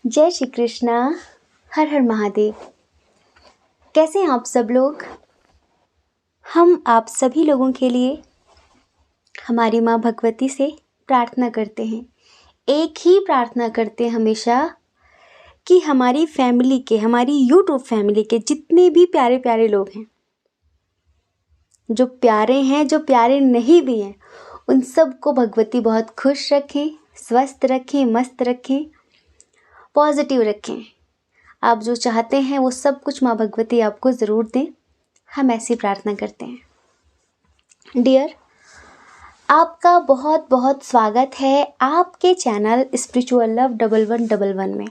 जय श्री कृष्णा। हर हर महादेव। कैसे हैं आप सब लोग? हम आप सभी लोगों के लिए हमारी माँ भगवती से प्रार्थना करते हैं। एक ही प्रार्थना करते हैं हमेशा कि हमारी फैमिली के, हमारी यूट्यूब फैमिली के जितने भी प्यारे प्यारे लोग हैं, जो प्यारे हैं, जो प्यारे नहीं भी हैं, उन सब को भगवती बहुत खुश रखें, स्वस्थ रखें, मस्त रखें, पॉजिटिव रखें। आप जो चाहते हैं वो सब कुछ माँ भगवती आपको ज़रूर दें। हम ऐसी प्रार्थना करते हैं। डियर, आपका बहुत बहुत स्वागत है आपके चैनल स्पिरिचुअल लव 1111 में।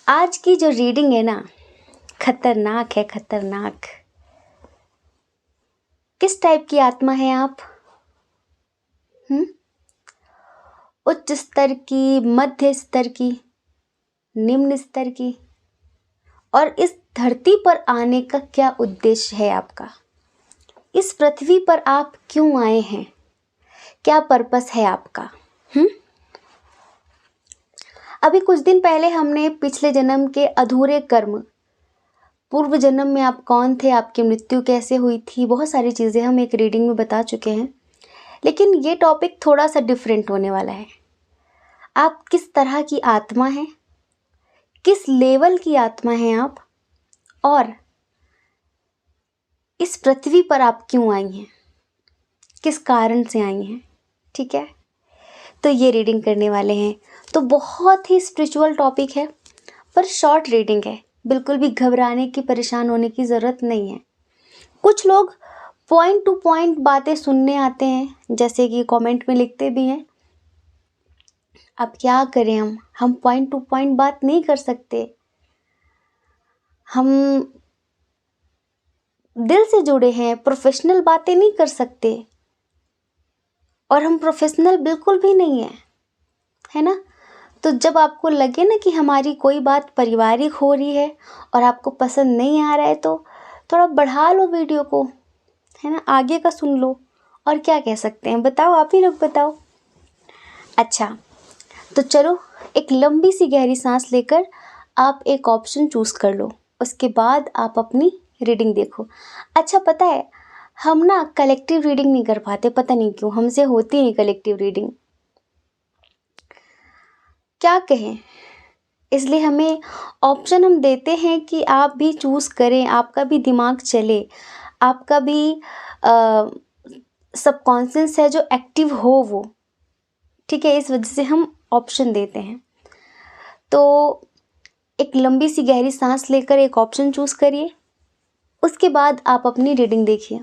आज की जो रीडिंग है ना, खतरनाक है, खतरनाक। किस टाइप की आत्मा है आप? उच्च स्तर की, मध्य स्तर की, निम्न स्तर की? और इस धरती पर आने का क्या उद्देश्य है आपका? इस पृथ्वी पर आप क्यों आए हैं? क्या पर्पस है आपका? अभी कुछ दिन पहले हमने पिछले जन्म के अधूरे कर्म, पूर्व जन्म में आप कौन थे, आपकी मृत्यु कैसे हुई थी, बहुत सारी चीज़ें हम एक रीडिंग में बता चुके हैं। लेकिन ये टॉपिक थोड़ा सा डिफरेंट होने वाला है। आप किस तरह की आत्मा हैं, किस लेवल की आत्मा हैं आप, और इस पृथ्वी पर आप क्यों आई हैं, किस कारण से आई हैं। ठीक है, तो ये रीडिंग करने वाले हैं। तो बहुत ही स्पिरिचुअल टॉपिक है, पर शॉर्ट रीडिंग है। बिल्कुल भी घबराने की, परेशान होने की ज़रूरत नहीं है। कुछ लोग पॉइंट टू पॉइंट बातें सुनने आते हैं, जैसे कि कमेंट में लिखते भी हैं। अब क्या करें, हम पॉइंट टू पॉइंट बात नहीं कर सकते। हम दिल से जुड़े हैं, प्रोफेशनल बातें नहीं कर सकते, और हम प्रोफेशनल बिल्कुल भी नहीं है ना। तो जब आपको लगे ना कि हमारी कोई बात पारिवारिक हो रही है और आपको पसंद नहीं आ रहा है, तो थोड़ा बढ़ा लो वीडियो को, है ना, आगे का सुन लो। और क्या कह सकते हैं, बताओ, आप ही लोग बताओ। अच्छा, तो चलो, एक लंबी सी गहरी सांस लेकर आप एक ऑप्शन चूज़ कर लो, उसके बाद आप अपनी रीडिंग देखो। अच्छा, पता है हम ना कलेक्टिव रीडिंग नहीं कर पाते, पता नहीं क्यों, हमसे होती नहीं कलेक्टिव रीडिंग। क्या कहें, इसलिए हमें ऑप्शन हम देते हैं कि आप भी चूज़ करें, आपका भी दिमाग चले, आपका भी सबकॉन्शियस है जो एक्टिव हो वो। ठीक है, इस वजह से हम ऑप्शन देते हैं। तो एक लंबी सी गहरी सांस लेकर एक ऑप्शन चूज़ करिए, उसके बाद आप अपनी रीडिंग देखिए।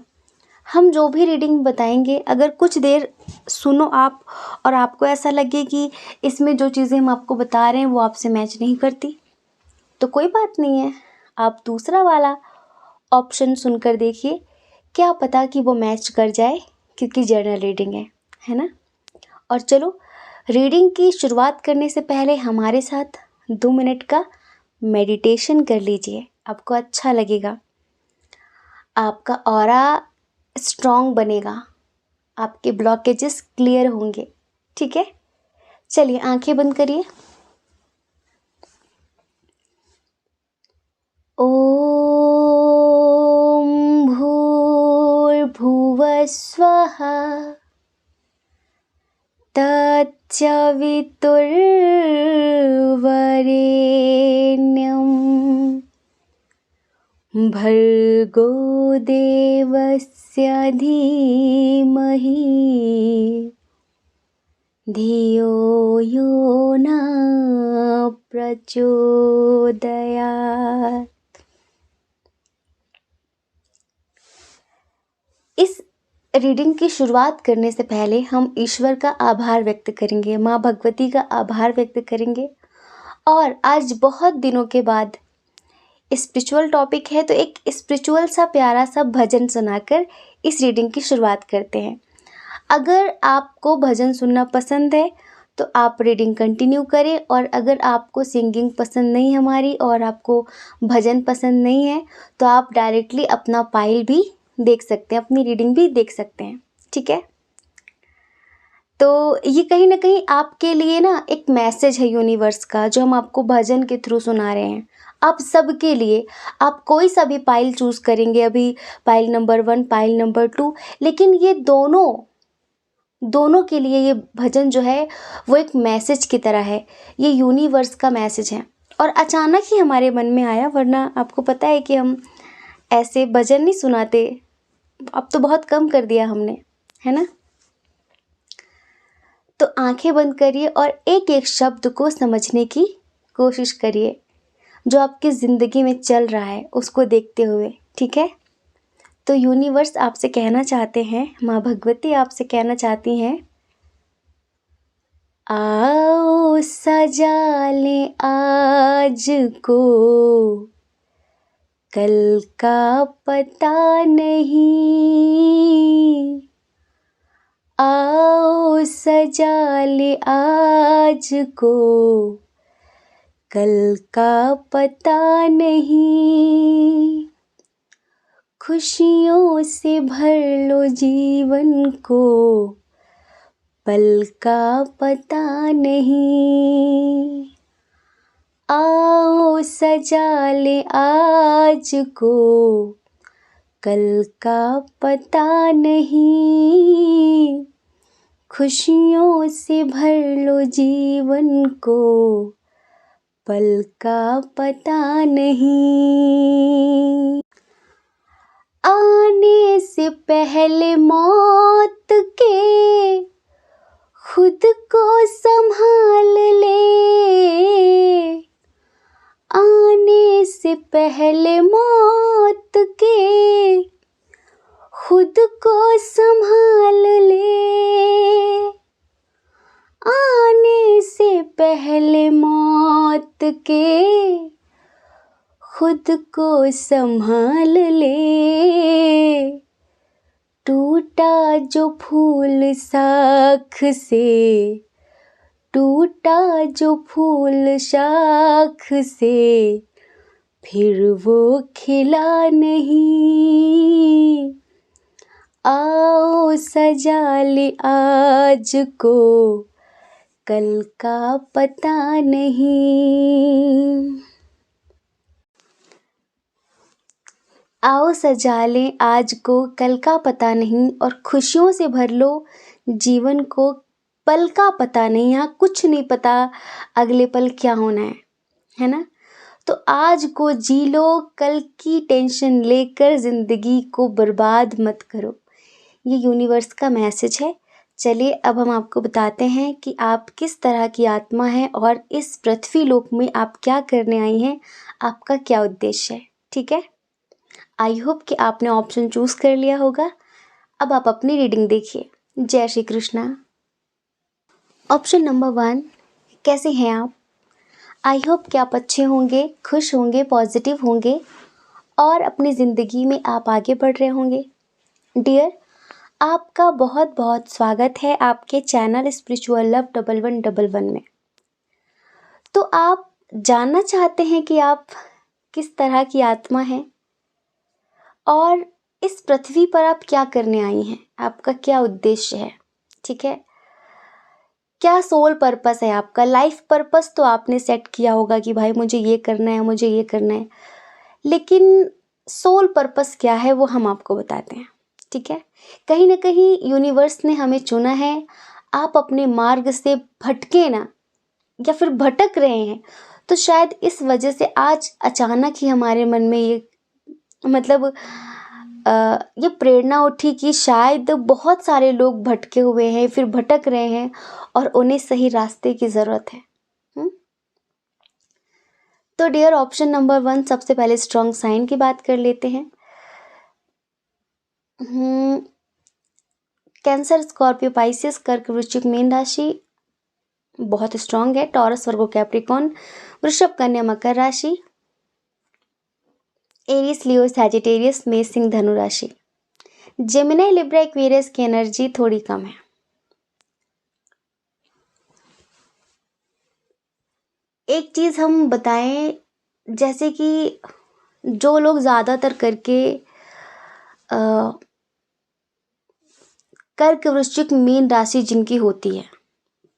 हम जो भी रीडिंग बताएंगे, अगर कुछ देर सुनो आप और आपको ऐसा लगे कि इसमें जो चीज़ें हम आपको बता रहे हैं वो आपसे मैच नहीं करती, तो कोई बात नहीं है, आप दूसरा वाला ऑप्शन सुनकर देखिए, क्या पता कि वो मैच कर जाए, क्योंकि जर्नल रीडिंग है ना। और चलो, रीडिंग की शुरुआत करने से पहले हमारे साथ 2 मिनट का मेडिटेशन कर लीजिए, आपको अच्छा लगेगा, आपका ऑरा स्ट्रॉन्ग बनेगा, आपके ब्लॉकेजेस क्लियर होंगे। ठीक है, चलिए आंखें बंद करिए। ओम भूर्भुवः स्वः तत्सवितुर्वरेण्यं भर्गो देवस्य धीमहि धियो यो न प्रचोदयात्। इस रीडिंग की शुरुआत करने से पहले हम ईश्वर का आभार व्यक्त करेंगे, माँ भगवती का आभार व्यक्त करेंगे। और आज बहुत दिनों के बाद स्पिरिचुअल टॉपिक है, तो एक स्पिरिचुअल सा प्यारा सा भजन सुनाकर इस रीडिंग की शुरुआत करते हैं। अगर आपको भजन सुनना पसंद है तो आप रीडिंग कंटिन्यू करें, और अगर आपको सिंगिंग पसंद नहीं हमारी, और आपको भजन पसंद नहीं है, तो आप डायरेक्टली अपना फाइल भी देख सकते हैं, अपनी रीडिंग भी देख सकते हैं। ठीक है, तो ये कहीं न कहीं आपके लिए ना एक मैसेज है यूनिवर्स का, जो हम आपको भजन के थ्रू सुना रहे हैं। आप सबके लिए, आप कोई सा भी पाइल चूज़ करेंगे अभी, पाइल नंबर 1, पाइल नंबर 2, लेकिन ये दोनों के लिए ये भजन जो है वो एक मैसेज की तरह है। ये यूनिवर्स का मैसेज है और अचानक ही हमारे मन में आया, वरना आपको पता है कि हम ऐसे भजन नहीं सुनाते। अब तो बहुत कम कर दिया हमने, है ना? तो आंखें बंद करिए और एक-एक शब्द को समझने की कोशिश करिए, जो आपकी ज़िंदगी में चल रहा है उसको देखते हुए, ठीक है? तो यूनिवर्स आपसे कहना चाहते हैं, माँ भगवती आपसे कहना चाहती हैं, आओ सजा लें आज को, कल का पता नहीं। आओ सजा लें आज को, कल का पता नहीं। खुशियों से भर लो जीवन को, पल का पता नहीं। आओ सजा ले आज को, कल का पता नहीं। खुशियों से भर लो जीवन को, पल का पता नहीं। आने से पहले मौत के खुद को संभाल ले। आने से पहले मौत के खुद को संभाल ले। आने से पहले मौत के खुद को संभाल ले। टूटा जो फूल शाख से, टूटा जो फूल शाख से, फिर वो खिला नहीं। आओ सजा ले आज को, कल का पता नहीं। आओ सजा लें आज को, कल का पता नहीं, और खुशियों से भर लो जीवन को, पल का पता नहीं। यहाँ कुछ नहीं पता अगले पल क्या होना है ना? तो आज को जी लो, कल की टेंशन लेकर ज़िंदगी को बर्बाद मत करो। ये यूनिवर्स का मैसेज है। चलिए अब हम आपको बताते हैं कि आप किस तरह की आत्मा हैं और इस पृथ्वी लोक में आप क्या करने आई हैं, आपका क्या उद्देश्य है, ठीक है? आई होप कि आपने ऑप्शन चूज़ कर लिया होगा। अब आप अपनी रीडिंग देखिए। जय श्री कृष्णा। ऑप्शन नंबर 1, कैसे हैं आप? आई होप कि आप अच्छे होंगे, खुश होंगे, पॉजिटिव होंगे और अपनी ज़िंदगी में आप आगे बढ़ रहे होंगे। डियर, आपका बहुत बहुत स्वागत है आपके चैनल स्पिरिचुअल लव 1111 में। तो आप जानना चाहते हैं कि आप किस तरह की आत्मा हैं और इस पृथ्वी पर आप क्या करने आई हैं, आपका क्या उद्देश्य है, ठीक है? क्या सोल पर्पस है आपका? लाइफ पर्पस तो आपने सेट किया होगा कि भाई मुझे ये करना है, मुझे ये करना है, लेकिन सोल पर्पस क्या है वो हम आपको बताते हैं, ठीक है? कहीं ना कहीं यूनिवर्स ने हमें चुना है। आप अपने मार्ग से भटके ना, या फिर भटक रहे हैं, तो शायद इस वजह से आज अचानक ही हमारे मन में ये मतलब ये प्रेरणा उठी कि शायद बहुत सारे लोग भटके हुए हैं, फिर भटक रहे हैं और उन्हें सही रास्ते की ज़रूरत है। तो डियर, ऑप्शन नंबर 1, सबसे पहले स्ट्रॉन्ग साइन की बात कर लेते हैं। कैंसर, स्कॉर्पियो, पाइसिस, कर्क, वृश्चिक, मीन राशि बहुत स्ट्रॉन्ग है। टॉरस, वर्गो, कैप्रिकॉन, वृषभ, कन्या, मकर राशि, एरीज, लियो, सैजिटेरियस, मेष, सिंह, धनु राशि। जेमिनी, लिब्रा, एक्वेरियस की एनर्जी थोड़ी कम है। एक चीज़ हम बताएं, जैसे कि जो लोग ज़्यादातर करके कर्क वृश्चिक मीन राशि जिनकी होती है,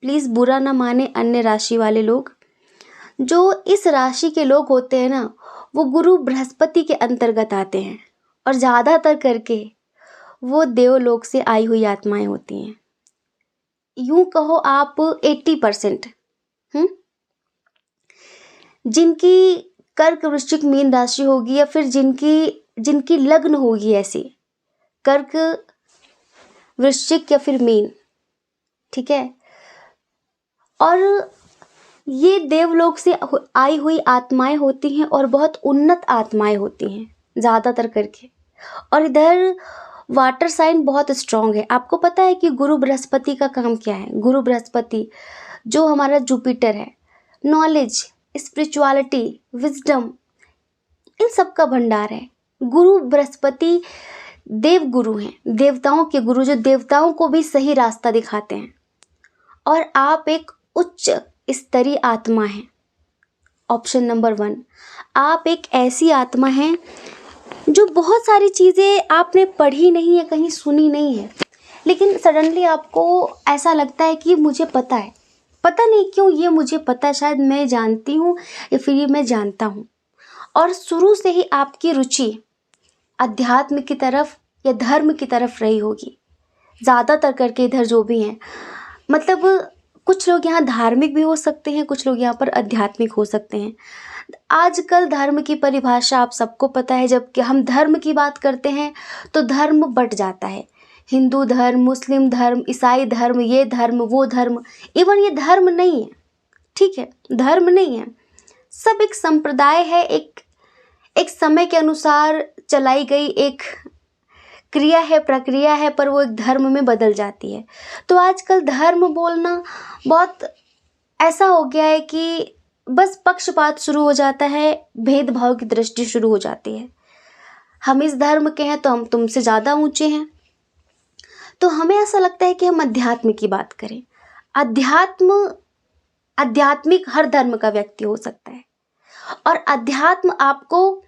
प्लीज़ बुरा ना माने अन्य राशि वाले लोग, जो इस राशि के लोग होते हैं ना, वो गुरु बृहस्पति के अंतर्गत आते हैं और ज़्यादातर करके वो देवलोक से आई हुई आत्माएं होती हैं। यूं कहो आप 80%। जिनकी कर्क वृश्चिक मीन राशि होगी या फिर जिनकी लग्न होगी ऐसी कर्क वृश्चिक या फिर मीन, ठीक है, और ये देवलोक से आई हुई आत्माएं होती हैं और बहुत उन्नत आत्माएं होती हैं ज़्यादातर करके। और इधर वाटर साइन बहुत स्ट्रांग है। आपको पता है कि गुरु बृहस्पति का काम क्या है? गुरु बृहस्पति जो हमारा जुपिटर है, नॉलेज, स्पिरिचुअलिटी, विजडम, इन सब का भंडार है। गुरु बृहस्पति देव गुरु हैं, देवताओं के गुरु, जो देवताओं को भी सही रास्ता दिखाते हैं। और आप एक उच्च स्तरीय आत्मा हैं। ऑप्शन नंबर 1, आप एक ऐसी आत्मा हैं जो बहुत सारी चीज़ें आपने पढ़ी नहीं है, कहीं सुनी नहीं है, लेकिन सडनली आपको ऐसा लगता है कि मुझे पता है। पता नहीं क्यों ये मुझे पता है, शायद मैं जानती हूँ या फिर ये मैं जानता हूँ। और शुरू से ही आपकी रुचि अध्यात्म की तरफ या धर्म की तरफ रही होगी। ज़्यादातर करके इधर जो भी हैं, मतलब कुछ लोग यहाँ धार्मिक भी हो सकते हैं, कुछ लोग यहाँ पर आध्यात्मिक हो सकते हैं। आजकल धर्म की परिभाषा आप सबको पता है। जब हम धर्म की बात करते हैं तो धर्म बट जाता है, हिंदू धर्म, मुस्लिम धर्म, ईसाई धर्म, ये धर्म, वो धर्म। इवन ये धर्म नहीं है, ठीक है, धर्म नहीं है, सब एक संप्रदाय है, एक समय के अनुसार चलाई गई एक क्रिया है, प्रक्रिया है, पर वो एक धर्म में बदल जाती है। तो आजकल धर्म बोलना बहुत ऐसा हो गया है कि बस पक्षपात शुरू हो जाता है, भेदभाव की दृष्टि शुरू हो जाती है। हम इस धर्म के हैं तो हम तुमसे ज़्यादा ऊंचे हैं। तो हमें ऐसा लगता है कि हम अध्यात्म की बात करें। आध्यात्मिक हर धर्म का व्यक्ति हो सकता है, और अध्यात्म आपको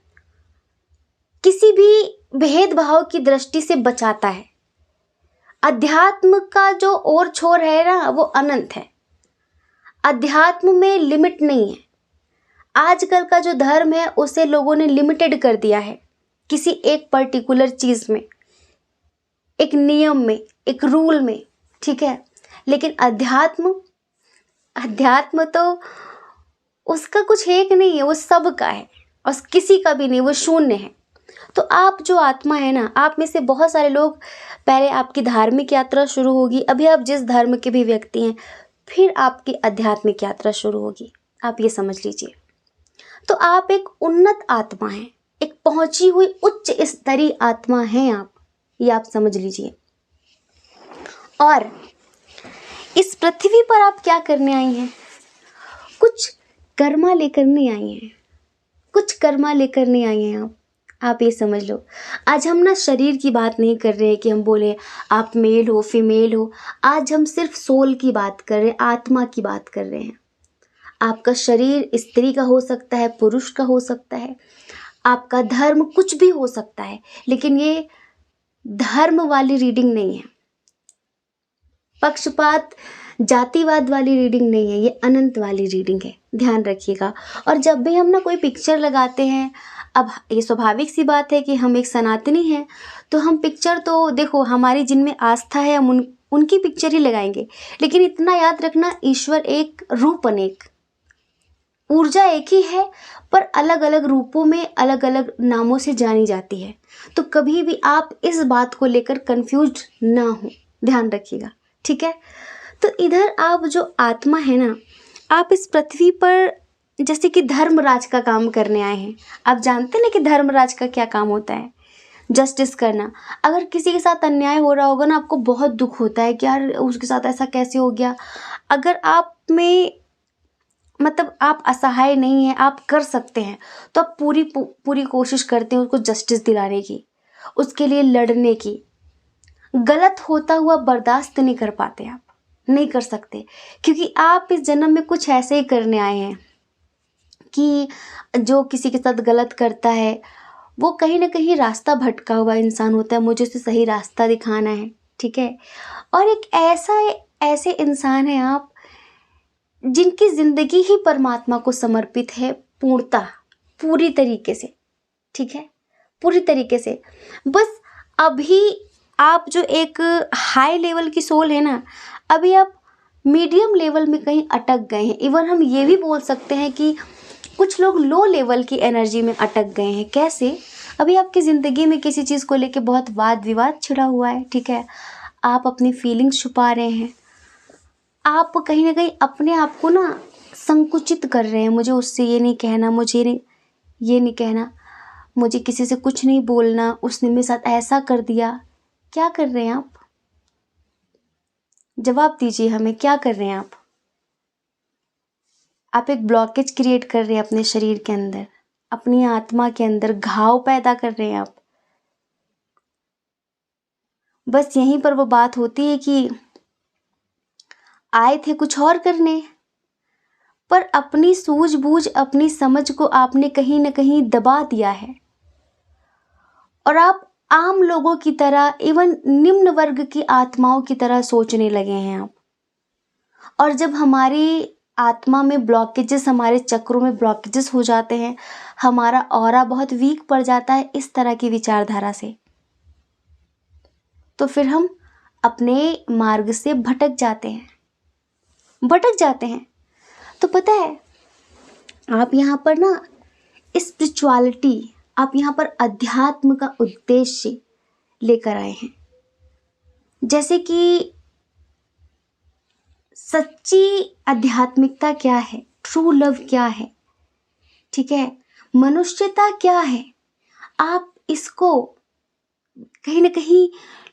किसी भी भेदभाव की दृष्टि से बचाता है। अध्यात्म का जो और छोर है ना, वो अनंत है। अध्यात्म में लिमिट नहीं है। आजकल का जो धर्म है उसे लोगों ने लिमिटेड कर दिया है किसी एक पर्टिकुलर चीज़ में, एक नियम में, एक रूल में, ठीक है। लेकिन अध्यात्म तो उसका कुछ एक नहीं है, वो सबका है और किसी का भी नहीं, वो शून्य है। तो आप जो आत्मा है ना, आप में से बहुत सारे लोग, पहले आपकी धार्मिक यात्रा शुरू होगी, अभी आप जिस धर्म के भी व्यक्ति हैं, फिर आपकी आध्यात्मिक यात्रा शुरू होगी। आप ये समझ लीजिए। तो आप एक उन्नत आत्मा हैं, एक पहुंची हुई उच्च स्तरीय आत्मा हैं आप, ये आप समझ लीजिए। और इस पृथ्वी पर आप क्या करने आई हैं? कुछ कर्मा लेकर नहीं आई हैं, कुछ कर्मा लेकर नहीं आई हैं आप ये समझ लो। आज हम ना शरीर की बात नहीं कर रहे हैं कि हम बोले आप मेल हो फीमेल हो। आज हम सिर्फ सोल की बात कर रहे हैं, आत्मा की बात कर रहे हैं। आपका शरीर स्त्री का हो सकता है, पुरुष का हो सकता है, आपका धर्म कुछ भी हो सकता है, लेकिन ये धर्म वाली रीडिंग नहीं है, पक्षपात जातिवाद वाली रीडिंग नहीं है, ये अनंत वाली रीडिंग है, ध्यान रखिएगा। और जब भी हम ना कोई पिक्चर लगाते हैं, अब ये स्वाभाविक सी बात है कि हम एक सनातनी हैं, तो हम पिक्चर तो देखो, हमारी जिनमें आस्था है हम उनकी पिक्चर ही लगाएंगे। लेकिन इतना याद रखना, ईश्वर एक, रूप अनेक, ऊर्जा एक ही है, पर अलग अलग रूपों में अलग अलग नामों से जानी जाती है। तो कभी भी आप इस बात को लेकर कंफ्यूज ना हो, ध्यान रखिएगा, ठीक है। तो इधर आप जो आत्मा है ना, आप इस पृथ्वी पर जैसे कि धर्मराज का काम करने आए हैं। आप जानते हैं ना कि धर्मराज का क्या काम होता है? जस्टिस करना। अगर किसी के साथ अन्याय हो रहा होगा ना, आपको बहुत दुख होता है कि यार उसके साथ ऐसा कैसे हो गया। अगर आप में मतलब आप असहाय नहीं हैं, आप कर सकते हैं, तो आप पूरी कोशिश करते हैं उसको जस्टिस दिलाने की, उसके लिए लड़ने की। गलत होता हुआ बर्दाश्त नहीं कर पाते, आप नहीं कर सकते, क्योंकि आप इस जन्म में कुछ ऐसे ही करने आए हैं कि जो किसी के साथ गलत करता है वो कहीं ना कहीं रास्ता भटका हुआ इंसान होता है, मुझे उसे सही रास्ता दिखाना है, ठीक है। और एक ऐसे इंसान हैं आप जिनकी ज़िंदगी ही परमात्मा को समर्पित है पूर्णतः, पूरी तरीके से, ठीक है, पूरी तरीके से। बस अभी आप जो एक हाई लेवल की सोल है ना, अभी आप मीडियम लेवल में कहीं अटक गए हैं। इवन हम ये भी बोल सकते हैं कि कुछ लोग लो लेवल की एनर्जी में अटक गए हैं। कैसे? अभी आपकी ज़िंदगी में किसी चीज़ को लेके बहुत वाद विवाद छिड़ा हुआ है, ठीक है, आप अपनी फीलिंग्स छुपा रहे हैं, आप कहीं ना कहीं अपने आप को ना संकुचित कर रहे हैं। मुझे उससे ये नहीं कहना, मुझे ये नहीं कहना, मुझे किसी से कुछ नहीं बोलना, उसने मेरे साथ ऐसा कर दिया। क्या कर रहे हैं आप? जवाब दीजिए हमें, क्या कर रहे हैं आप? आप एक ब्लॉकेज क्रिएट कर रहे हैं अपने शरीर के अंदर, अपनी आत्मा के अंदर घाव पैदा कर रहे हैं आप। बस यहीं पर वो बात होती है कि आए थे कुछ और करने, पर अपनी सूझबूझ, अपनी समझ को आपने कहीं ना कहीं दबा दिया है और आप आम लोगों की तरह, इवन निम्न वर्ग की आत्माओं की तरह सोचने लगे हैं आप। और जब हमारी आत्मा में ब्लॉकेजेस, हमारे चक्रों में ब्लॉकेजेस हो जाते हैं, हमारा ऑरा बहुत वीक पड़ जाता है इस तरह की विचारधारा से, तो फिर हम अपने मार्ग से भटक जाते हैं। तो पता है, आप यहाँ पर ना स्पिरिचुअलिटी, आप यहाँ पर अध्यात्म का उद्देश्य लेकर आए हैं। जैसे कि सच्ची आध्यात्मिकता क्या है, ट्रू लव क्या है, ठीक है, मनुष्यता क्या है, आप इसको कहीं ना कहीं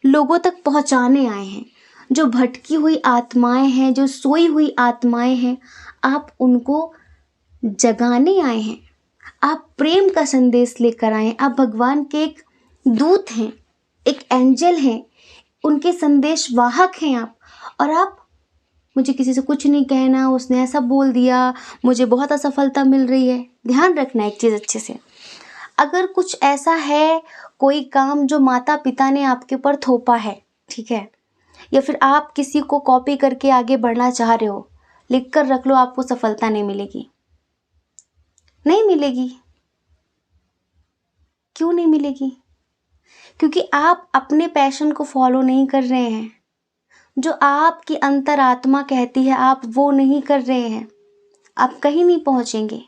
लोगों तक पहुंचाने आए हैं। जो भटकी हुई आत्माएं हैं, जो सोई हुई आत्माएं हैं, आप उनको जगाने आए हैं। आप प्रेम का संदेश लेकर आए हैं। आप भगवान के एक दूत हैं, एक एंजल हैं, उनके संदेश वाहक हैं आप। और आप, मुझे किसी से कुछ नहीं कहना, उसने ऐसा बोल दिया, मुझे बहुत असफलता मिल रही है। ध्यान रखना एक चीज़ अच्छे से, अगर कुछ ऐसा है, कोई काम जो माता पिता ने आपके ऊपर थोपा है, ठीक है, या फिर आप किसी को कॉपी करके आगे बढ़ना चाह रहे हो, लिख कर रख लो, आपको सफलता नहीं मिलेगी। नहीं मिलेगी। क्यों नहीं मिलेगी? क्योंकि आप अपने पैशन को फॉलो नहीं कर रहे हैं। जो आपकी अंतरात्मा कहती है, आप वो नहीं कर रहे हैं। आप कहीं नहीं पहुंचेंगे।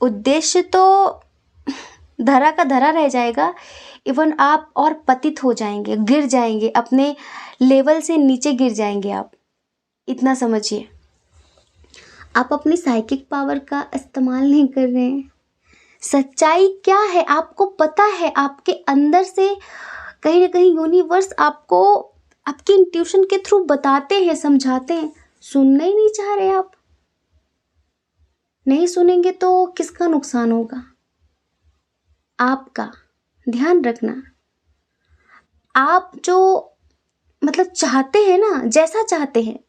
उद्देश्य तो धरा का धरा रह जाएगा। इवन आप और पतित हो जाएंगे, गिर जाएंगे, अपने लेवल से नीचे गिर जाएंगे आप। इतना समझिए, आप अपनी साइकिक पावर का इस्तेमाल नहीं कर रहे हैं। सच्चाई क्या है आपको पता है। आपके अंदर से कहीं ना कहीं यूनिवर्स आपको आपकी इंट्यूशन के थ्रू बताते हैं, समझाते हैं। सुनना ही नहीं चाह रहे आप। नहीं सुनेंगे तो किसका नुकसान होगा? आपका। ध्यान रखना, आप जो मतलब चाहते हैं ना, जैसा चाहते हैं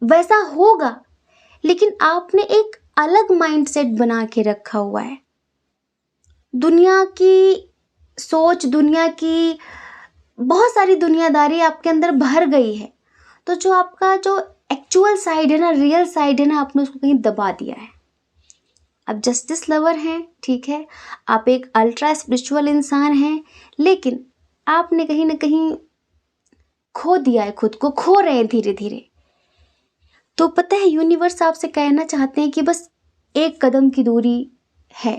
वैसा होगा, लेकिन आपने एक अलग माइंडसेट बना के रखा हुआ है। दुनिया की सोच, दुनिया की बहुत सारी दुनियादारी आपके अंदर भर गई है। तो जो आपका जो एक्चुअल साइड है ना, रियल साइड है ना, आपने उसको कहीं दबा दिया है। आप जस्टिस लवर हैं, ठीक है, आप एक अल्ट्रा स्पिरिचुअल इंसान हैं, लेकिन आपने कहीं ना कहीं खो दिया है, खुद को खो रहे हैं धीरे धीरे। तो पता है, यूनिवर्स आपसे कहना चाहते हैं कि बस एक कदम की दूरी है,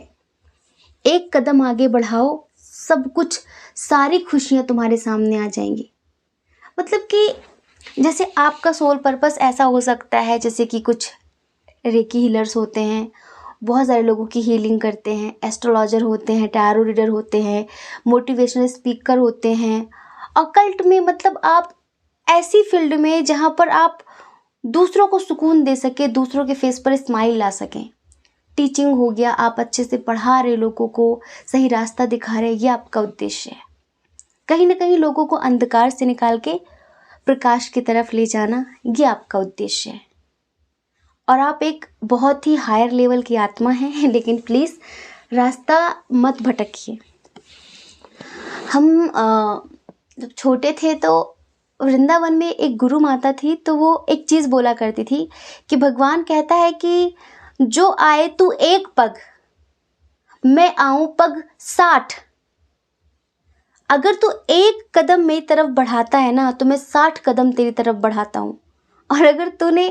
एक कदम आगे बढ़ाओ, सब कुछ, सारी खुशियां तुम्हारे सामने आ जाएंगी। मतलब कि जैसे आपका सोल पर्पस ऐसा हो सकता है, जैसे कि कुछ रेकी हीलर्स होते हैं, बहुत सारे लोगों की हीलिंग करते हैं, एस्ट्रोलॉजर होते हैं, टैरो रीडर होते हैं, मोटिवेशनल स्पीकर होते हैं, ऑकल्ट में, मतलब आप ऐसी फील्ड में जहाँ पर आप दूसरों को सुकून दे सके, दूसरों के फेस पर स्माइल ला सकें। टीचिंग हो गया, आप अच्छे से पढ़ा रहे, लोगों को सही रास्ता दिखा रहे, ये आपका उद्देश्य है। कहीं ना कहीं लोगों को अंधकार से निकाल के प्रकाश की तरफ ले जाना, ये आपका उद्देश्य है। और आप एक बहुत ही हायर लेवल की आत्मा हैं, लेकिन प्लीज़ रास्ता मत भटकिए। हम जब छोटे थे तो वृंदावन में एक गुरु माता थी, तो वो एक चीज़ बोला करती थी कि भगवान कहता है कि जो आए तू एक पग, मैं आऊं पग 60। अगर तू एक कदम मेरी तरफ बढ़ाता है ना, तो मैं 60 कदम तेरी तरफ बढ़ाता हूँ। और अगर तूने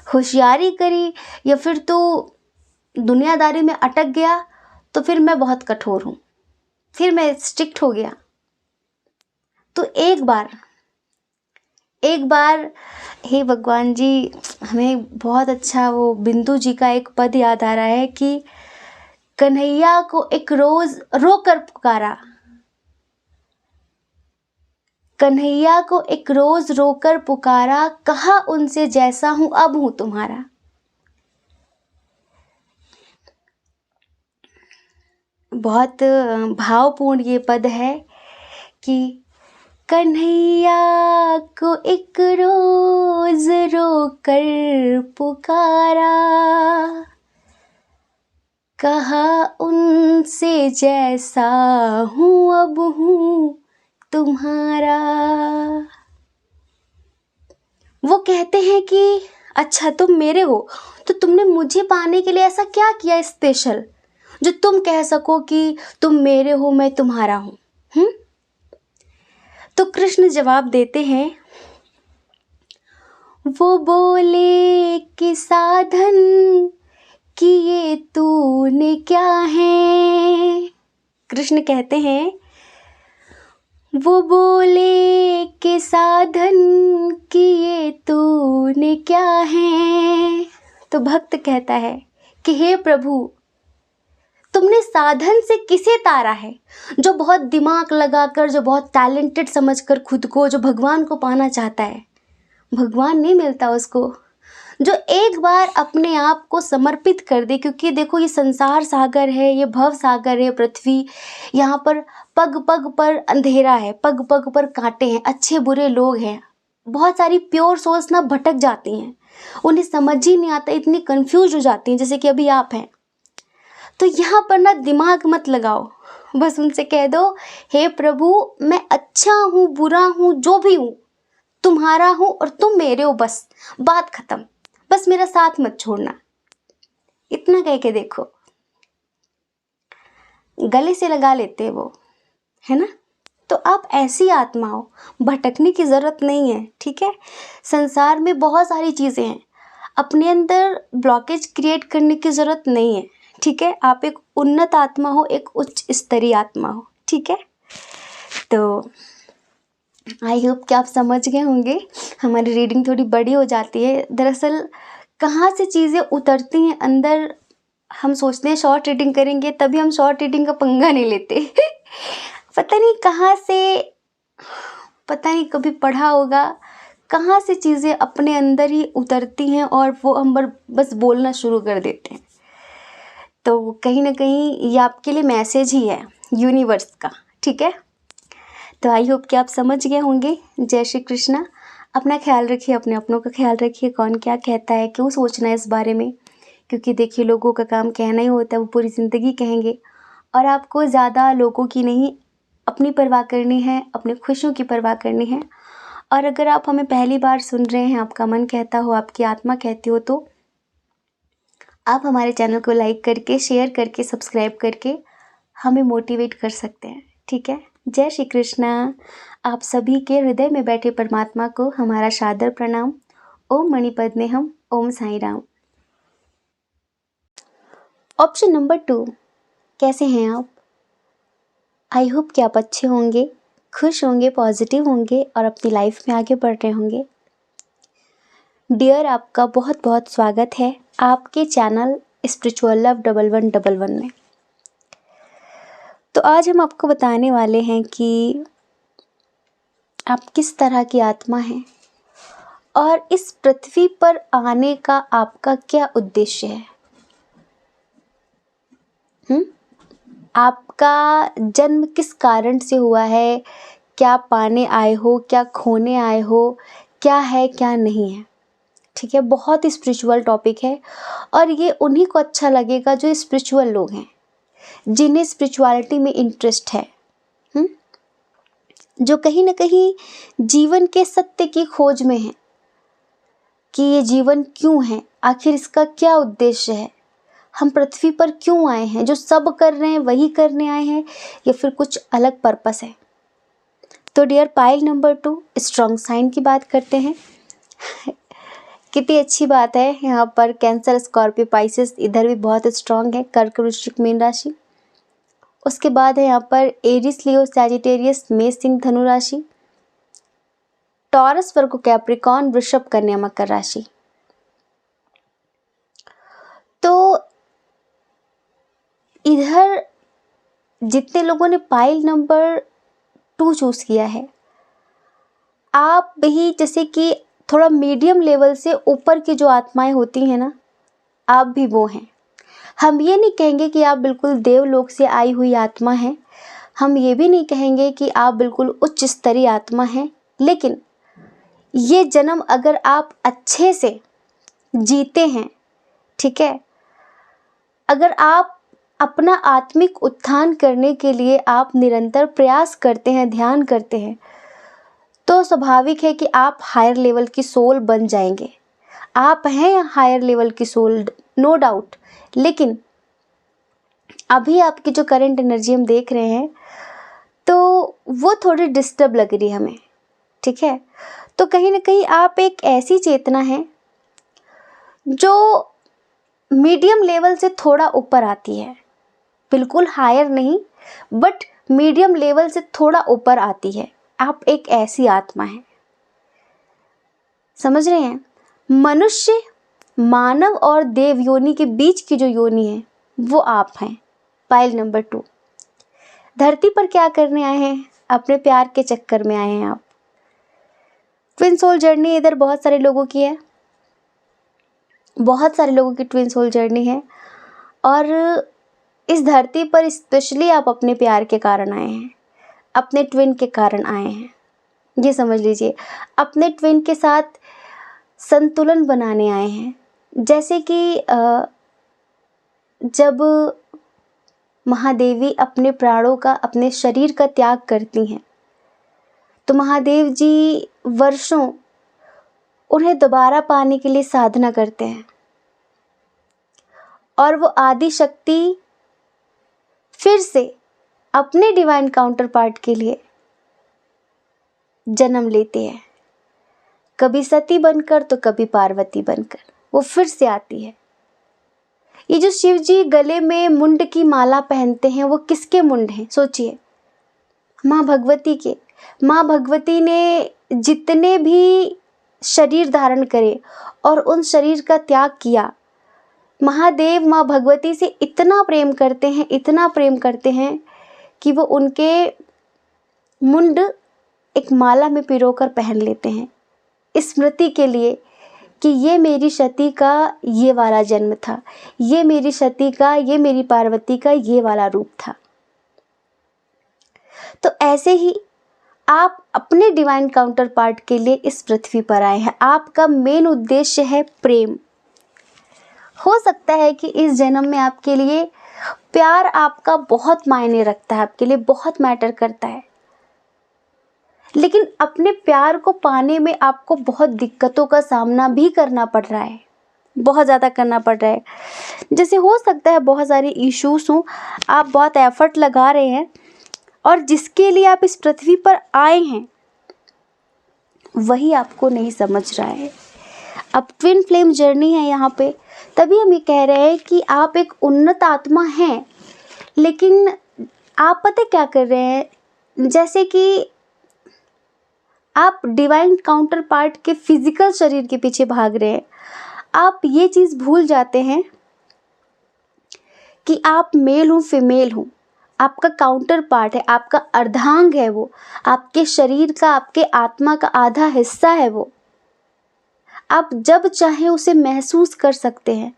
होशियारी करी या फिर तू दुनियादारी में अटक गया, तो फिर मैं बहुत कठोर हूँ, फिर मैं स्ट्रिक्ट हो गया। तो एक बार हे भगवान जी, हमें बहुत अच्छा वो बिंदु जी का एक पद याद आ रहा है कि कन्हैया को एक रोज रोकर पुकारा, कन्हैया को एक रोज रोकर पुकारा, कहा उनसे जैसा हूं अब हूं तुम्हारा। बहुत भावपूर्ण ये पद है कि कन्हैया को एक रोज रोकर पुकारा, कहा उनसे जैसा हूं अब हूं तुम्हारा। वो कहते हैं कि अच्छा तुम मेरे हो, तो तुमने मुझे पाने के लिए ऐसा क्या किया स्पेशल जो तुम कह सको कि तुम मेरे हो, मैं तुम्हारा हूं। तो कृष्ण जवाब देते हैं, वो बोले कि साधन किए तूने क्या है। कृष्ण कहते हैं, वो बोले कि साधन किए तूने क्या है। तो भक्त कहता है कि हे प्रभु, तुमने साधन से किसे तारा है? जो बहुत दिमाग लगाकर, जो बहुत टैलेंटेड समझकर खुद को, जो भगवान को पाना चाहता है, भगवान नहीं मिलता उसको। जो एक बार अपने आप को समर्पित कर दे, क्योंकि देखो ये संसार सागर है, ये भव सागर है पृथ्वी, यहाँ पर पग पग पर अंधेरा है, पग पग पर कांटे हैं, अच्छे बुरे लोग हैं, बहुत सारी प्योर सोल्स ना भटक जाती हैं, उन्हें समझ ही नहीं आता, इतनी कंफ्यूज हो जाती हैं, जैसे कि अभी आप हैं। तो यहाँ पर ना दिमाग मत लगाओ, बस उनसे कह दो, हे प्रभु मैं अच्छा हूँ बुरा हूँ जो भी हूँ तुम्हारा हूँ और तुम मेरे हो, बस बात खत्म, बस मेरा साथ मत छोड़ना। इतना कह के देखो, गले से लगा लेते वो, है ना। तो आप ऐसी आत्मा हो, भटकने की ज़रूरत नहीं है, ठीक है। संसार में बहुत सारी चीज़ें हैं, अपने अंदर ब्लॉकेज क्रिएट करने की ज़रूरत नहीं है, ठीक है। आप एक उन्नत आत्मा हो, एक उच्च स्तरीय आत्मा हो, ठीक है। तो आई होप कि आप समझ गए होंगे। हमारी रीडिंग थोड़ी बड़ी हो जाती है, दरअसल कहाँ से चीज़ें उतरती हैं अंदर, हम सोचते हैं शॉर्ट रीडिंग करेंगे, तभी हम शॉर्ट रीडिंग का पंगा नहीं लेते पता नहीं कहाँ से, पता नहीं कभी पढ़ा होगा, कहाँ से चीज़ें अपने अंदर ही उतरती हैं और वो हम बस बोलना शुरू कर देते हैं। तो कहीं ना कहीं ये आपके लिए मैसेज ही है यूनिवर्स का, ठीक है। तो आई होप कि आप समझ गए होंगे। जय श्री कृष्णा। अपना ख्याल रखिए, अपने अपनों का ख्याल रखिए। कौन क्या कहता है, क्यों सोचना है इस बारे में, क्योंकि देखिए लोगों का काम कहना ही होता है, वो पूरी ज़िंदगी कहेंगे, और आपको ज़्यादा लोगों की नहीं अपनी परवाह करनी है, अपनी खुशियों की परवाह करनी है। और अगर आप हमें पहली बार सुन रहे हैं, आपका मन कहता हो, आपकी आत्मा कहती हो, तो आप हमारे चैनल को लाइक करके, शेयर करके, सब्सक्राइब करके हमें मोटिवेट कर सकते हैं, ठीक है। जय श्री कृष्णा। आप सभी के हृदय में बैठे परमात्मा को हमारा सादर प्रणाम। ओम मणिपद में हम, ओम साईं राम। ऑप्शन नंबर 2, कैसे हैं आप? आई होप कि आप अच्छे होंगे, खुश होंगे, पॉजिटिव होंगे और अपनी लाइफ में आगे बढ़ रहे होंगे। डियर, आपका बहुत बहुत स्वागत है आपके चैनल स्पिरिचुअल लव 1111 में। तो आज हम आपको बताने वाले हैं कि आप किस तरह की आत्मा हैं और इस पृथ्वी पर आने का आपका क्या उद्देश्य है। आपका जन्म किस कारण से हुआ है, क्या पाने आए हो, क्या खोने आए हो, क्या है क्या नहीं है, ठीक है। बहुत ही स्पिरिचुअल टॉपिक है और ये उन्हीं को अच्छा लगेगा जो स्पिरिचुअल लोग हैं, जिन्हें स्पिरिचुअलिटी में इंटरेस्ट है। जो कहीं ना कहीं जीवन के सत्य की खोज में है कि ये जीवन क्यों है, आखिर इसका क्या उद्देश्य है, हम पृथ्वी पर क्यों आए हैं, जो सब कर रहे हैं वही करने आए हैं या फिर कुछ अलग पर्पस है। तो dear pile number 2, strong sign की बात करते हैं। कितनी अच्छी बात है, यहाँ पर कैंसर, स्कॉर्पियो, पाइसेस इधर भी बहुत स्ट्रॉन्ग है, कर्क, वृश्चिक, मीन राशि। उसके बाद है यहाँ पर एरिस, लियो, सैजिटेरियस, मेष, सिंह, धनु राशि, टॉरस, वर्गो, कैप्रिकॉर्न, वृषभ, कन्या, मकर राशि। तो इधर जितने लोगों ने पाइल नंबर 2 चूज किया है, आप भी जैसे कि थोड़ा मीडियम लेवल से ऊपर की जो आत्माएं होती हैं ना, आप भी वो हैं। हम ये नहीं कहेंगे कि आप बिल्कुल देवलोक से आई हुई आत्मा हैं, हम ये भी नहीं कहेंगे कि आप बिल्कुल उच्च स्तरीय आत्मा हैं, लेकिन ये जन्म अगर आप अच्छे से जीते हैं, ठीक है, अगर आप अपना आत्मिक उत्थान करने के लिए आप निरंतर प्रयास करते हैं, ध्यान करते हैं, तो स्वाभाविक है कि आप हायर लेवल की सोल बन जाएंगे। आप हैं हायर लेवल की सोल, नो डाउट, लेकिन अभी आपकी जो करंट एनर्जी हम देख रहे हैं तो वो थोड़ी डिस्टर्ब लग रही है हमें, ठीक है। तो कहीं ना कहीं आप एक ऐसी चेतना है जो मीडियम लेवल से थोड़ा ऊपर आती है, बिल्कुल हायर नहीं, बट मीडियम लेवल से थोड़ा ऊपर आती है। आप एक ऐसी आत्मा है, समझ रहे हैं। मनुष्य, मानव और देव योनि के बीच की जो योनि है वो आप हैं, पाइल नंबर 2। धरती पर क्या करने आए हैं? अपने प्यार के चक्कर में आए हैं आप। ट्विन सोल जर्नी इधर बहुत सारे लोगों की है, बहुत सारे लोगों की ट्विन सोल जर्नी है, और इस धरती पर स्पेशली आप अपने प्यार के कारण आए हैं, अपने ट्विन के कारण आए हैं। ये समझ लीजिए, अपने ट्विन के साथ संतुलन बनाने आए हैं। जैसे कि जब महादेवी अपने प्राणों का, अपने शरीर का त्याग करती हैं, तो महादेव जी वर्षों उन्हें दोबारा पाने के लिए साधना करते हैं, और वो आदि शक्ति फिर से अपने डिवाइन काउंटर पार्ट के लिए जन्म लेते हैं, कभी सती बनकर तो कभी पार्वती बनकर वो फिर से आती है। ये जो शिव जी गले में मुंड की माला पहनते हैं, वो किसके मुंड हैं? सोचिए, माँ भगवती के। माँ भगवती ने जितने भी शरीर धारण करे और उन शरीर का त्याग किया, महादेव माँ भगवती से इतना प्रेम करते हैं, इतना प्रेम करते हैं कि वो उनके मुंड एक माला में पिरोकर पहन लेते हैं, स्मृति के लिए कि ये मेरी सती का ये वाला जन्म था, ये मेरी सती का, ये मेरी पार्वती का ये वाला रूप था। तो ऐसे ही आप अपने डिवाइन काउंटर पार्ट के लिए इस पृथ्वी पर आए हैं। आपका मेन उद्देश्य है प्रेम। हो सकता है कि इस जन्म में आपके लिए प्यार आपका बहुत मायने रखता है, आपके लिए बहुत मैटर करता है, लेकिन अपने प्यार को पाने में आपको बहुत दिक्कतों का सामना भी करना पड़ रहा है, बहुत ज़्यादा करना पड़ रहा है। जैसे हो सकता है बहुत सारे इश्यूज हों, आप बहुत एफर्ट लगा रहे हैं, और जिसके लिए आप इस पृथ्वी पर आए हैं वही आपको नहीं समझ रहा है। अब ट्विन फ्लेम जर्नी है यहाँ पे, तभी हम ये कह रहे हैं कि आप एक उन्नत आत्मा हैं, लेकिन आप पता क्या कर रहे हैं, जैसे कि आप डिवाइन काउंटर पार्ट के फिजिकल शरीर के पीछे भाग रहे हैं। आप ये चीज़ भूल जाते हैं कि आप मेल हो फीमेल हो, आपका काउंटर पार्ट है, आपका अर्धांग है, वो आपके शरीर का, आपके आत्मा का आधा हिस्सा है। वो आप जब चाहें उसे महसूस कर सकते हैं,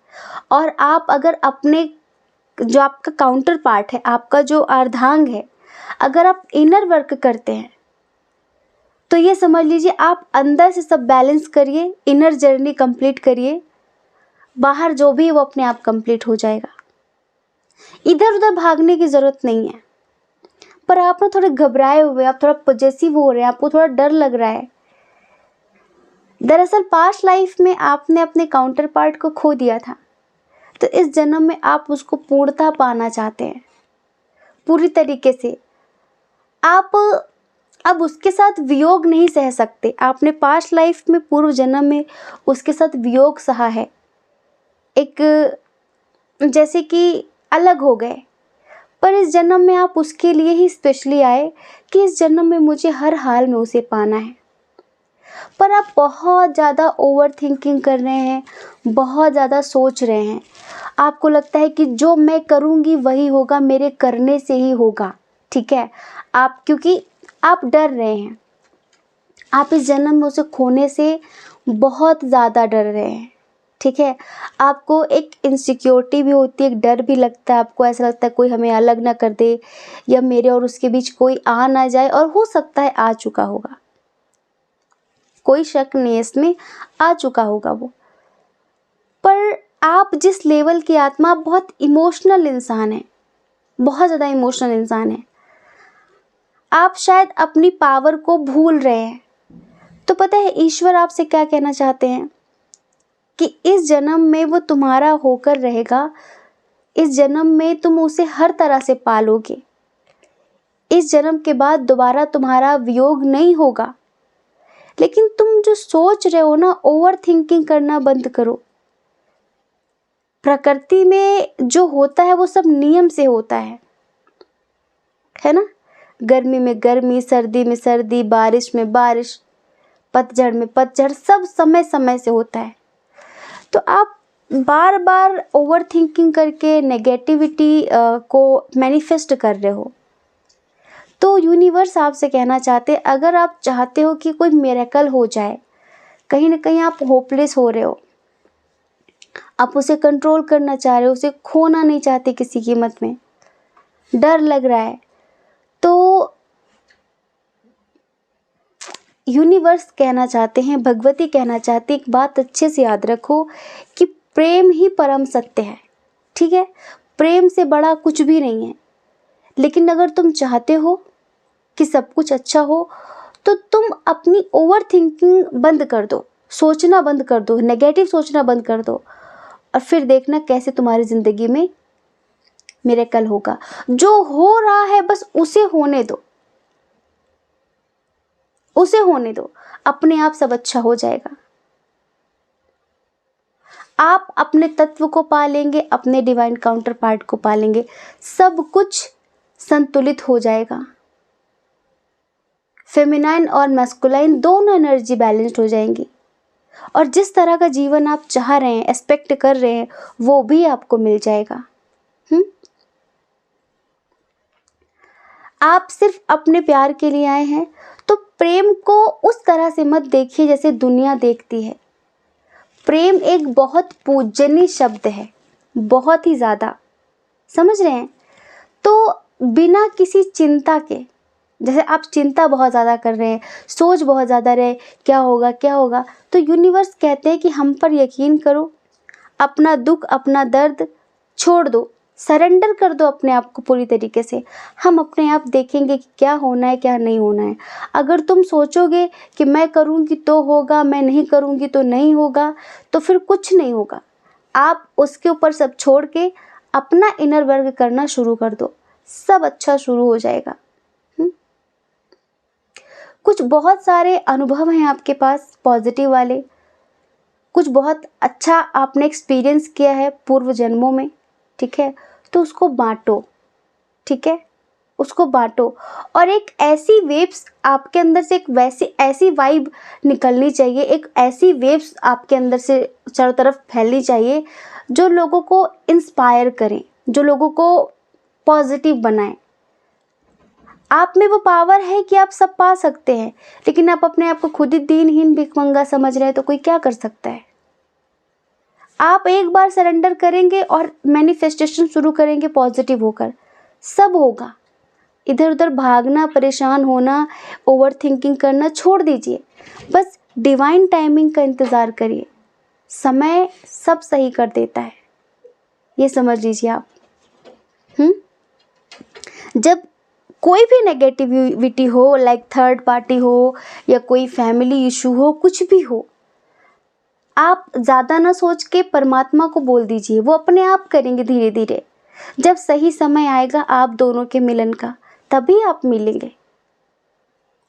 और आप अगर अपने जो आपका काउंटर पार्ट है, आपका जो अर्धांग है, अगर आप इनर वर्क करते हैं तो ये समझ लीजिए आप अंदर से सब बैलेंस करिए, इनर जर्नी कंप्लीट करिए, बाहर जो भी है वो अपने आप कंप्लीट हो जाएगा। इधर उधर भागने की ज़रूरत नहीं है, पर आप ना थोड़े घबराए हुए, आप थोड़ा पॉजेसिव हो रहे हैं, आपको थोड़ा डर लग रहा है। दरअसल पास्ट लाइफ में आपने अपने काउंटर पार्ट को खो दिया था, तो इस जन्म में आप उसको पूर्णतः पाना चाहते हैं, पूरी तरीके से। आप अब उसके साथ वियोग नहीं सह सकते। आपने पास्ट लाइफ में, पूर्व जन्म में उसके साथ वियोग सहा है, एक जैसे कि अलग हो गए। पर इस जन्म में आप उसके लिए ही स्पेशली आए कि इस जन्म में मुझे हर हाल में उसे पाना है। पर आप बहुत ज़्यादा ओवर थिंकिंग कर रहे हैं, बहुत ज़्यादा सोच रहे हैं। आपको लगता है कि जो मैं करूँगी वही होगा, मेरे करने से ही होगा, ठीक है। क्योंकि आप डर रहे हैं, आप इस जन्म में उसे खोने से बहुत ज़्यादा डर रहे हैं, ठीक है। आपको एक इनसिक्योरिटी भी होती है, एक डर भी लगता है, आपको ऐसा लगता है कोई हमें अलग ना कर दे, या मेरे और उसके बीच कोई आ ना जाए, और हो सकता है आ चुका होगा, कोई शक नहीं है इसमें, आ चुका होगा वो। पर आप जिस लेवल की आत्मा, आप बहुत इमोशनल इंसान हैं, बहुत ज़्यादा इमोशनल इंसान हैं। आप शायद अपनी पावर को भूल रहे हैं। तो पता है ईश्वर आपसे क्या कहना चाहते हैं कि इस जन्म में वो तुम्हारा होकर रहेगा, इस जन्म में तुम उसे हर तरह से पालोगे, इस जन्म के बाद दोबारा तुम्हारा वियोग नहीं होगा। लेकिन तुम जो सोच रहे हो ना, ओवर थिंकिंग करना बंद करो। प्रकृति में जो होता है वो सब नियम से होता है ना। गर्मी में गर्मी, सर्दी में सर्दी, बारिश में बारिश, पतझड़ में पतझड़, सब समय समय से होता है। तो आप बार बार ओवर थिंकिंग करके नेगेटिविटी को मैनिफेस्ट कर रहे हो। तो यूनिवर्स आपसे कहना चाहते हैं, अगर आप चाहते हो कि कोई मिरेकल हो जाए, कहीं ना कहीं आप होपलेस हो रहे हो, आप उसे कंट्रोल करना चाह रहे हो, उसे खोना नहीं चाहते किसी कीमत में, डर लग रहा है, तो यूनिवर्स कहना चाहते हैं, भगवती कहना चाहती है, एक बात अच्छे से याद रखो कि प्रेम ही परम सत्य है, ठीक है। प्रेम से बड़ा कुछ भी नहीं है। लेकिन अगर तुम चाहते हो कि सब कुछ अच्छा हो, तो तुम अपनी ओवर थिंकिंग बंद कर दो, सोचना बंद कर दो, नेगेटिव सोचना बंद कर दो, और फिर देखना कैसे तुम्हारी ज़िंदगी में मिरेकल होगा। जो हो रहा है बस उसे होने दो, उसे होने दो, अपने आप सब अच्छा हो जाएगा। आप अपने तत्व को पालेंगे, अपने डिवाइन काउंटर पार्ट को पालेंगे, सब कुछ संतुलित हो जाएगा। फेमिनाइन और मैस्कुलाइन दोनों एनर्जी बैलेंस्ड हो जाएंगी, और जिस तरह का जीवन आप चाह रहे हैं, एक्सपेक्ट कर रहे हैं, वो भी आपको मिल जाएगा। आप सिर्फ अपने प्यार के लिए आए हैं, तो प्रेम को उस तरह से मत देखिए जैसे दुनिया देखती है। प्रेम एक बहुत पूजनीय शब्द है, बहुत ही ज़्यादा, समझ रहे हैं। तो बिना किसी चिंता के, जैसे आप चिंता बहुत ज़्यादा कर रहे हैं, सोच बहुत ज़्यादा रहे, क्या होगा क्या होगा, तो यूनिवर्स कहते हैं कि हम पर यकीन करो, अपना दुख, अपना दर्द छोड़ दो, सरेंडर कर दो अपने आप को पूरी तरीके से। हम अपने आप देखेंगे कि क्या होना है क्या नहीं होना है। अगर तुम सोचोगे कि मैं करूँगी तो होगा, मैं नहीं करूँगी तो नहीं होगा, तो फिर कुछ नहीं होगा। आप उसके ऊपर सब छोड़ के अपना इनर वर्क करना शुरू कर दो, सब अच्छा शुरू हो जाएगा। कुछ बहुत सारे अनुभव हैं आपके पास पॉजिटिव वाले, कुछ बहुत अच्छा आपने एक्सपीरियंस किया है पूर्व जन्मों में, ठीक है। तो उसको बांटो, ठीक है, उसको बांटो। और एक ऐसी वेव्स आपके अंदर से, एक वैसी ऐसी वाइब निकलनी चाहिए, एक ऐसी वेव्स आपके अंदर से चारों तरफ फैलनी चाहिए जो लोगों को इंस्पायर करें, जो लोगों को पॉजिटिव बनाए। आप में वो पावर है कि आप सब पा सकते हैं, लेकिन आप अपने आप को खुद ही दीनहीन भिखमंगा समझ रहे हैं, तो कोई क्या कर सकता है। आप एक बार सरेंडर करेंगे और मैनिफेस्टेशन शुरू करेंगे पॉजिटिव होकर, सब होगा। इधर उधर भागना, परेशान होना, ओवर थिंकिंग करना छोड़ दीजिए, बस डिवाइन टाइमिंग का इंतज़ार करिए, समय सब सही कर देता है, ये समझ लीजिए आप। जब कोई भी नेगेटिविटी हो, लाइक थर्ड पार्टी हो या कोई फैमिली इशू हो, कुछ भी हो, आप ज़्यादा ना सोच के परमात्मा को बोल दीजिए, वो अपने आप करेंगे धीरे धीरे। जब सही समय आएगा आप दोनों के मिलन का, तभी आप मिलेंगे।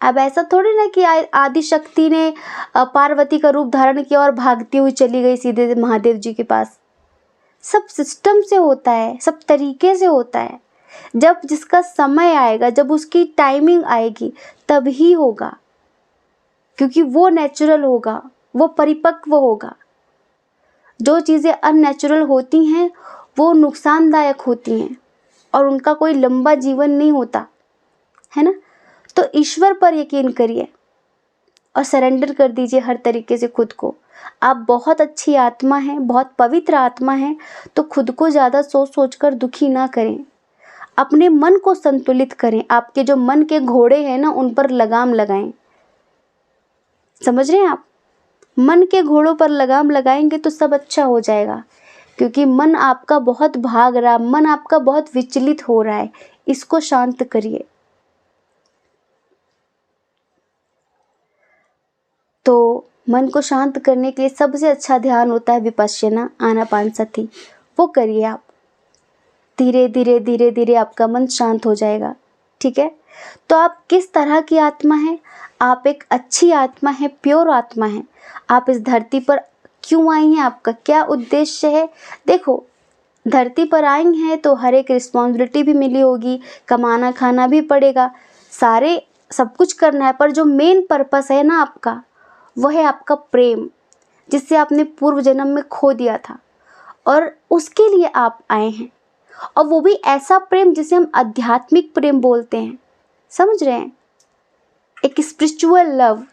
अब ऐसा थोड़ी ना कि आदि शक्ति ने पार्वती का रूप धारण किया और भागती हुई चली गई सीधे महादेव जी के पास। सब सिस्टम से होता है, सब तरीके से होता है। जब जिसका समय आएगा, जब उसकी टाइमिंग आएगी, तभी होगा, क्योंकि वो नेचुरल होगा, वो परिपक्व होगा। जो चीज़ें अननेचुरल होती हैं वो नुकसानदायक होती हैं और उनका कोई लंबा जीवन नहीं होता है ना। तो ईश्वर पर यकीन करिए और सरेंडर कर दीजिए हर तरीके से खुद को। आप बहुत अच्छी आत्मा हैं, बहुत पवित्र आत्मा हैं, तो खुद को ज़्यादा सोच सोच कर दुखी ना करें। अपने मन को संतुलित करें। आपके जो मन के घोड़े हैं ना, उन पर लगाम लगाएं। समझ रहे हैं आप? मन के घोड़ों पर लगाम लगाएंगे तो सब अच्छा हो जाएगा, क्योंकि मन आपका बहुत भाग रहा, मन आपका बहुत विचलित हो रहा है। इसको शांत करिए। तो मन को शांत करने के लिए सबसे अच्छा ध्यान होता है विपश्यना, आनापानसति। वो करिए आप। धीरे धीरे धीरे धीरे आपका मन शांत हो जाएगा। ठीक है? तो आप किस तरह की आत्मा हैं? आप एक अच्छी आत्मा है, प्योर आत्मा है। आप इस धरती पर क्यों आई हैं? आपका क्या उद्देश्य है? देखो, धरती पर आई हैं तो हर एक रिस्पॉन्सिबिलिटी भी मिली होगी, कमाना खाना भी पड़ेगा, सारे सब कुछ करना है। पर जो मेन पर्पस है ना आपका, वह है आपका प्रेम, जिससे आपने पूर्व जन्म में खो दिया था, और उसके लिए आप आए हैं। और वो भी ऐसा प्रेम जिसे हम आध्यात्मिक प्रेम बोलते हैं। समझ रहे हैं? एक स्पिरिचुअल लव,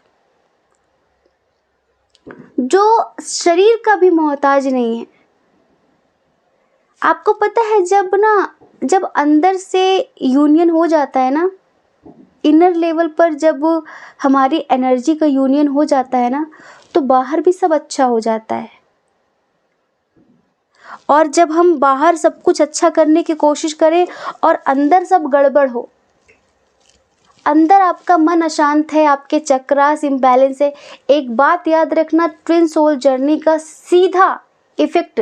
जो शरीर का भी मोहताज नहीं है। आपको पता है, जब अंदर से यूनियन हो जाता है ना, इनर लेवल पर जब हमारी एनर्जी का यूनियन हो जाता है ना, तो बाहर भी सब अच्छा हो जाता है। और जब हम बाहर सब कुछ अच्छा करने की कोशिश करें और अंदर सब गड़बड़ हो, अंदर आपका मन अशांत है, आपके चक्रास इम्बैलेंस है, एक बात याद रखना, ट्विन सोल जर्नी का सीधा इफेक्ट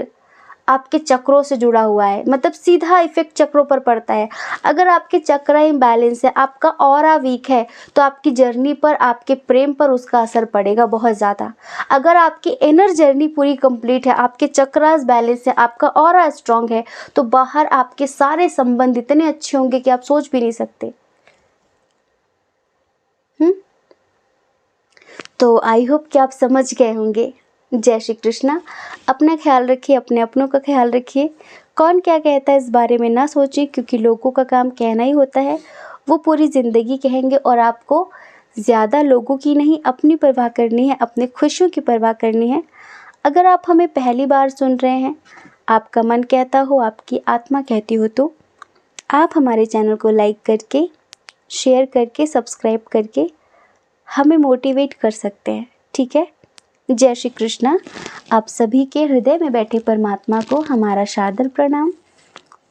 आपके चक्रों से जुड़ा हुआ है। मतलब सीधा इफेक्ट चक्रों पर पड़ता है। अगर आपके चक्र इम्बैलेंस है, आपका ऑरा वीक है, तो आपकी जर्नी पर, आपके प्रेम पर उसका असर पड़ेगा बहुत ज़्यादा। अगर आपकी इनर जर्नी पूरी कंप्लीट है, आपके चक्रास बैलेंस है, आपका ऑरा स्ट्रांग है, तो बाहर आपके सारे संबंध इतने अच्छे होंगे कि आप सोच भी नहीं सकते। तो आई होप कि आप समझ गए होंगे। जय श्री कृष्णा। अपना ख्याल रखिए, अपने अपनों का ख्याल रखिए। कौन क्या कहता है इस बारे में ना सोचिए, क्योंकि लोगों का काम कहना ही होता है। वो पूरी ज़िंदगी कहेंगे और आपको ज़्यादा लोगों की नहीं, अपनी परवाह करनी है, अपने खुशियों की परवाह करनी है। अगर आप हमें पहली बार सुन रहे हैं, आपका मन कहता हो, आपकी आत्मा कहती हो, तो आप हमारे चैनल को लाइक करके, शेयर करके, सब्सक्राइब करके हमें मोटिवेट कर सकते हैं। ठीक है? जय श्री कृष्णा। आप सभी के हृदय में बैठे परमात्मा को हमारा सादर प्रणाम।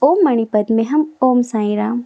ओम मणिपद में हम ओम साईं राम।